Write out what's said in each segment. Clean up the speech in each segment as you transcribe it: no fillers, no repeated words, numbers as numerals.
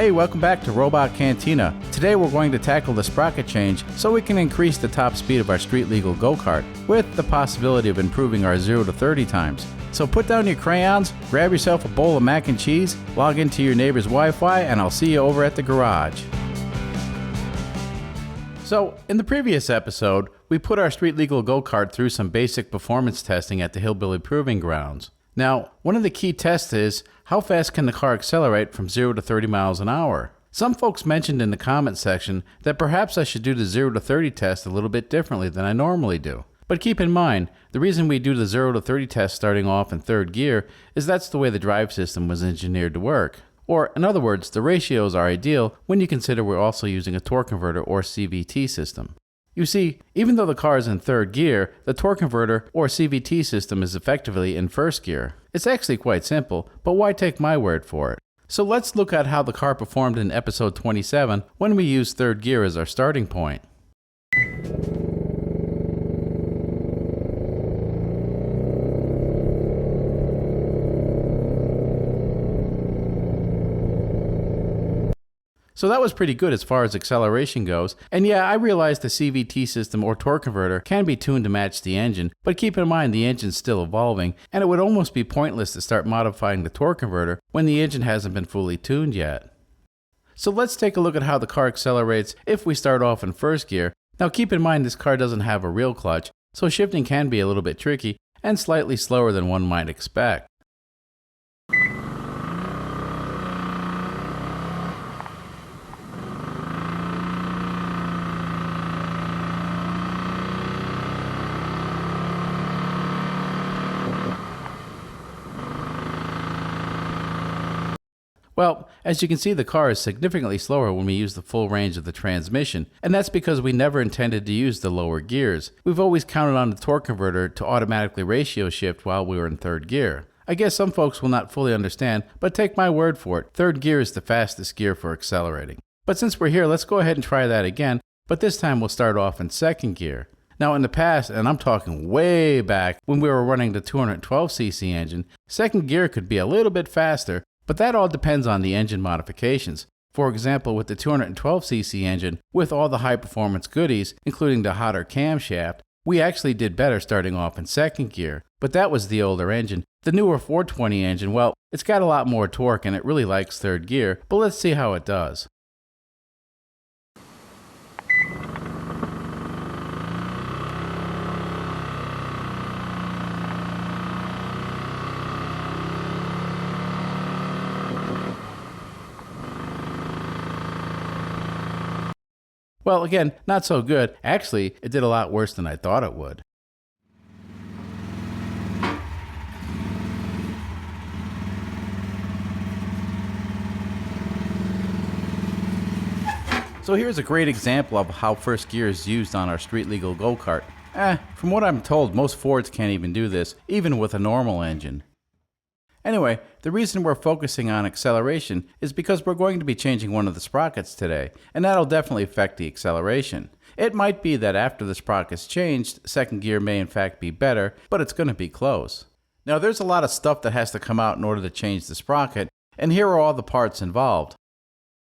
Hey, welcome back to Robot Cantina. Today we're going to tackle the sprocket change so we can increase the top speed of our street legal go-kart with the possibility of improving our 0 to 30 times. So put down your crayons, grab yourself a bowl of mac and cheese, log into your neighbor's Wi-Fi, and I'll see you over at the garage. So, in the previous episode, we put our street legal go-kart through some basic performance testing at the Hillbilly Proving Grounds. Now, one of the key tests is, how fast can the car accelerate from 0 to 30 miles an hour? Some folks mentioned in the comment section that perhaps I should do the 0 to 30 test a little bit differently than I normally do. But keep in mind, the reason we do the 0 to 30 test starting off in third gear is that's the way the drive system was engineered to work. Or, in other words, the ratios are ideal when you consider we're also using a torque converter or CVT system. You see, even though the car is in third gear, the torque converter or CVT system is effectively in first gear. It's actually quite simple, but why take my word for it? So let's look at how the car performed in episode 27 when we used third gear as our starting point. So that was pretty good as far as acceleration goes, and yeah, I realize the CVT system or torque converter can be tuned to match the engine, but keep in mind the engine's still evolving, and it would almost be pointless to start modifying the torque converter when the engine hasn't been fully tuned yet. So let's take a look at how the car accelerates if we start off in first gear. Now keep in mind this car doesn't have a real clutch, so shifting can be a little bit tricky and slightly slower than one might expect. Well, as you can see, the car is significantly slower when we use the full range of the transmission, and that's because we never intended to use the lower gears. We've always counted on the torque converter to automatically ratio shift while we were in third gear. I guess some folks will not fully understand, but take my word for it, third gear is the fastest gear for accelerating. But since we're here, let's go ahead and try that again, but this time we'll start off in second gear. Now in the past, and I'm talking way back when we were running the 212cc engine, second gear could be a little bit faster, but that all depends on the engine modifications. For example, with the 212cc engine, with all the high performance goodies, including the hotter camshaft, we actually did better starting off in second gear. But that was the older engine. The newer 420 engine, well, it's got a lot more torque and it really likes third gear, but let's see how it does. Well, again, not so good. Actually, it did a lot worse than I thought it would. So here's a great example of how first gear is used on our street legal go-kart. From what I'm told, most Fords can't even do this, even with a normal engine. Anyway, the reason we're focusing on acceleration is because we're going to be changing one of the sprockets today, and that'll definitely affect the acceleration. It might be that after the sprocket's changed, second gear may in fact be better, but it's going to be close. Now there's a lot of stuff that has to come out in order to change the sprocket, and here are all the parts involved.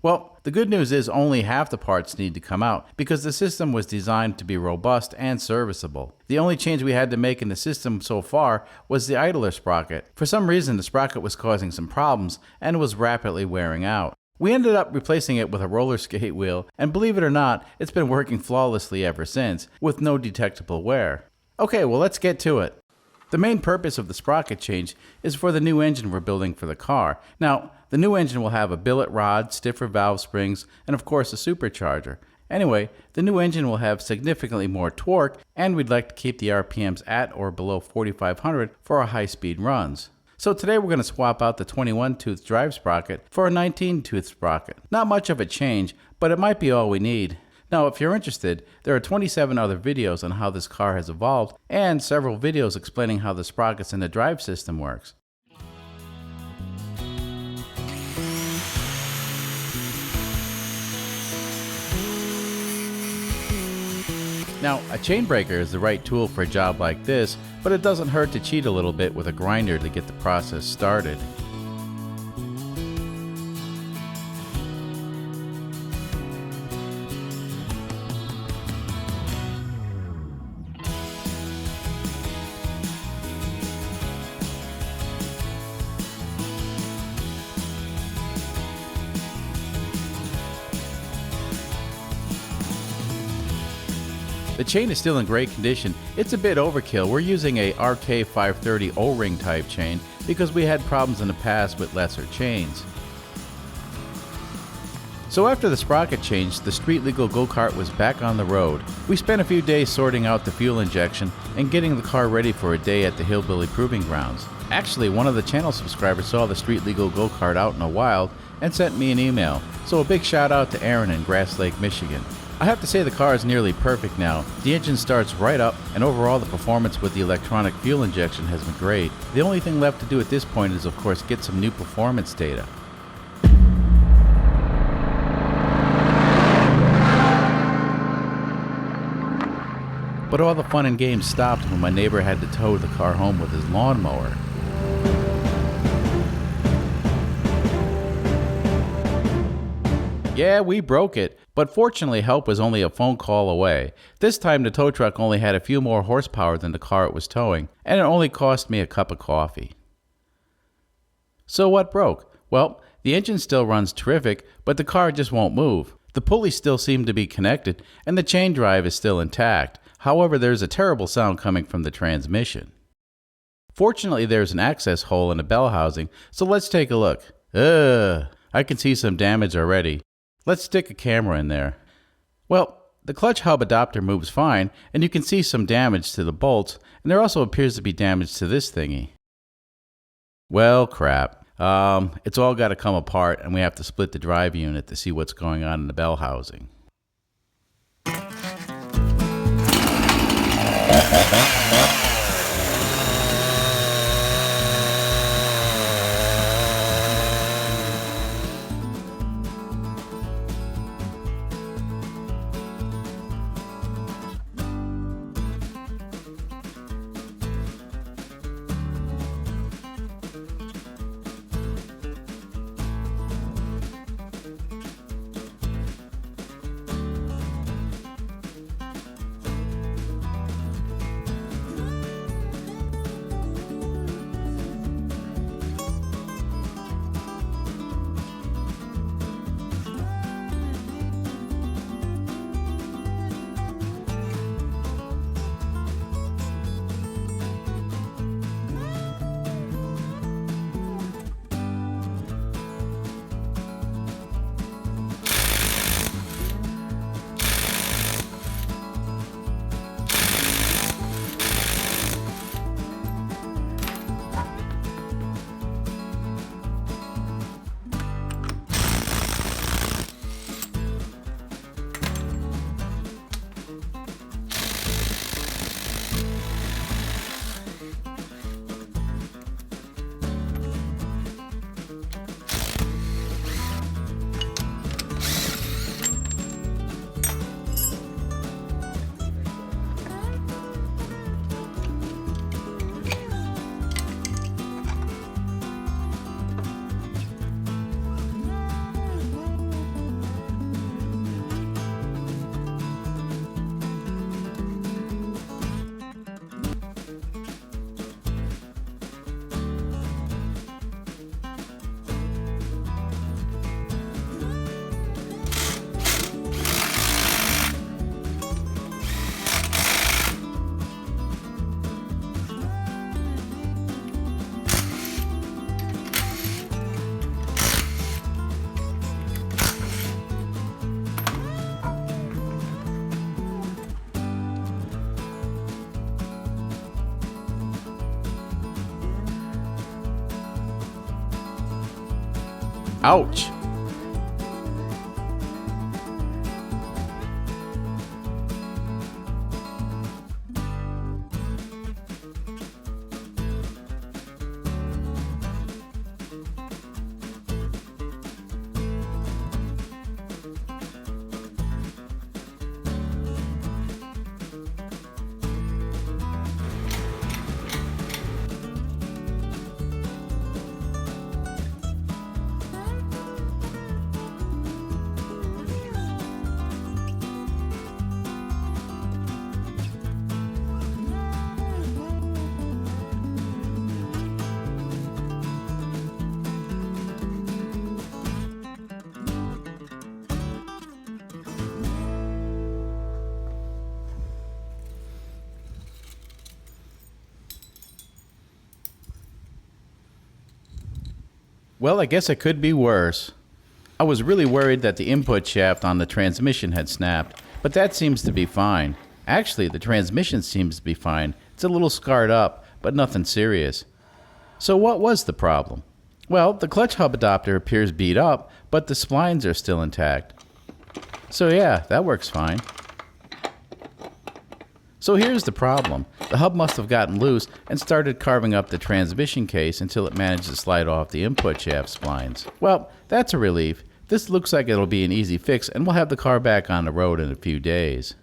Well, the good news is only half the parts need to come out because the system was designed to be robust and serviceable. The only change we had to make in the system so far was the idler sprocket. For some reason, the sprocket was causing some problems and was rapidly wearing out. We ended up replacing it with a roller skate wheel, and believe it or not, it's been working flawlessly ever since, with no detectable wear. Okay, well let's get to it. The main purpose of the sprocket change is for the new engine we're building for the car. Now, the new engine will have a billet rod, stiffer valve springs, and of course a supercharger. Anyway, the new engine will have significantly more torque, and we'd like to keep the RPMs at or below 4,500 for our high-speed runs. So today we're going to swap out the 21-tooth drive sprocket for a 19-tooth sprocket. Not much of a change, but it might be all we need. Now, if you're interested, there are 27 other videos on how this car has evolved, and several videos explaining how the sprockets in the drive system works. Now, a chain breaker is the right tool for a job like this, but it doesn't hurt to cheat a little bit with a grinder to get the process started. The chain is still in great condition. It's a bit overkill. We're using a RK530 O-ring type chain because we had problems in the past with lesser chains. So after the sprocket change, the street legal go-kart was back on the road. We spent a few days sorting out the fuel injection and getting the car ready for a day at the Hillbilly Proving Grounds. Actually, one of the channel subscribers saw the street legal go-kart out in the wild and sent me an email. So a big shout out to Aaron in Grass Lake, Michigan. I have to say the car is nearly perfect now. The engine starts right up, and overall the performance with the electronic fuel injection has been great. The only thing left to do at this point is of course get some new performance data. But all the fun and games stopped when my neighbor had to tow the car home with his lawnmower. Yeah, we broke it, but fortunately help was only a phone call away. This time the tow truck only had a few more horsepower than the car it was towing, and it only cost me a cup of coffee. So what broke? Well, the engine still runs terrific, but the car just won't move. The pulleys still seem to be connected, and the chain drive is still intact. However, there's a terrible sound coming from the transmission. Fortunately, there's an access hole in the bell housing, so let's take a look. I can see some damage already. Let's stick a camera in there. Well, the clutch hub adapter moves fine, and you can see some damage to the bolts, and there also appears to be damage to this thingy. Well, crap. It's all got to come apart, and we have to split the drive unit to see what's going on in the bell housing. Ouch! Well, I guess it could be worse. I was really worried that the input shaft on the transmission had snapped, but that seems to be fine. Actually, the transmission seems to be fine. It's a little scarred up, but nothing serious. So what was the problem? Well, the clutch hub adapter appears beat up, but the splines are still intact. So yeah, that works fine. So here's the problem. The hub must have gotten loose and started carving up the transmission case until it managed to slide off the input shaft splines. Well, that's a relief. This looks like it'll be an easy fix and we'll have the car back on the road in a few days.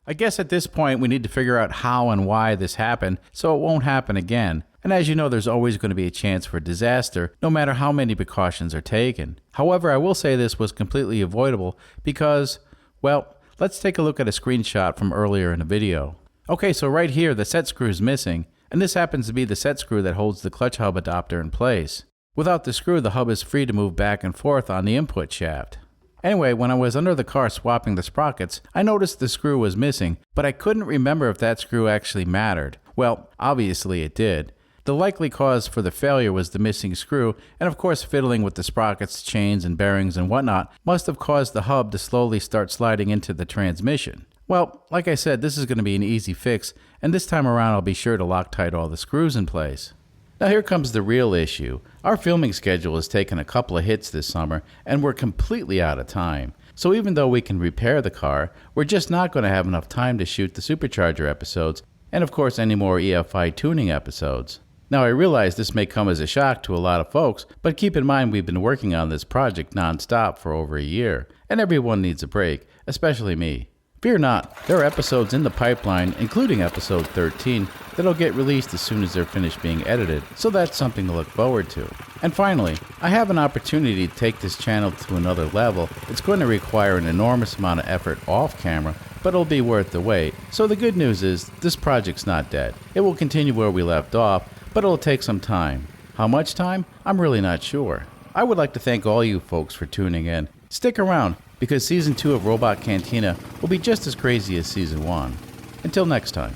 I guess at this point we need to figure out how and why this happened so it won't happen again. And as you know, there's always going to be a chance for disaster, no matter how many precautions are taken. However, I will say this was completely avoidable because, well, let's take a look at a screenshot from earlier in the video. Okay, so right here, the set screw is missing, and this happens to be the set screw that holds the clutch hub adapter in place. Without the screw, the hub is free to move back and forth on the input shaft. Anyway, when I was under the car swapping the sprockets, I noticed the screw was missing, but I couldn't remember if that screw actually mattered. Well, obviously it did. The likely cause for the failure was the missing screw, and of course fiddling with the sprockets, chains, and bearings and whatnot must have caused the hub to slowly start sliding into the transmission. Well, like I said, this is going to be an easy fix, and this time around I'll be sure to Loctite all the screws in place. Now here comes the real issue. Our filming schedule has taken a couple of hits this summer, and we're completely out of time. So even though we can repair the car, we're just not going to have enough time to shoot the supercharger episodes, and of course any more EFI tuning episodes. Now I realize this may come as a shock to a lot of folks, but keep in mind we've been working on this project non-stop for over a year, and everyone needs a break, especially me. Fear not, there are episodes in the pipeline, including episode 13, that'll get released as soon as they're finished being edited, so that's something to look forward to. And finally, I have an opportunity to take this channel to another level. It's going to require an enormous amount of effort off camera, but it'll be worth the wait. So the good news is, this project's not dead. It will continue where we left off, but it'll take some time. How much time? I'm really not sure. I would like to thank all you folks for tuning in. Stick around, because Season 2 of Robot Cantina will be just as crazy as Season 1. Until next time.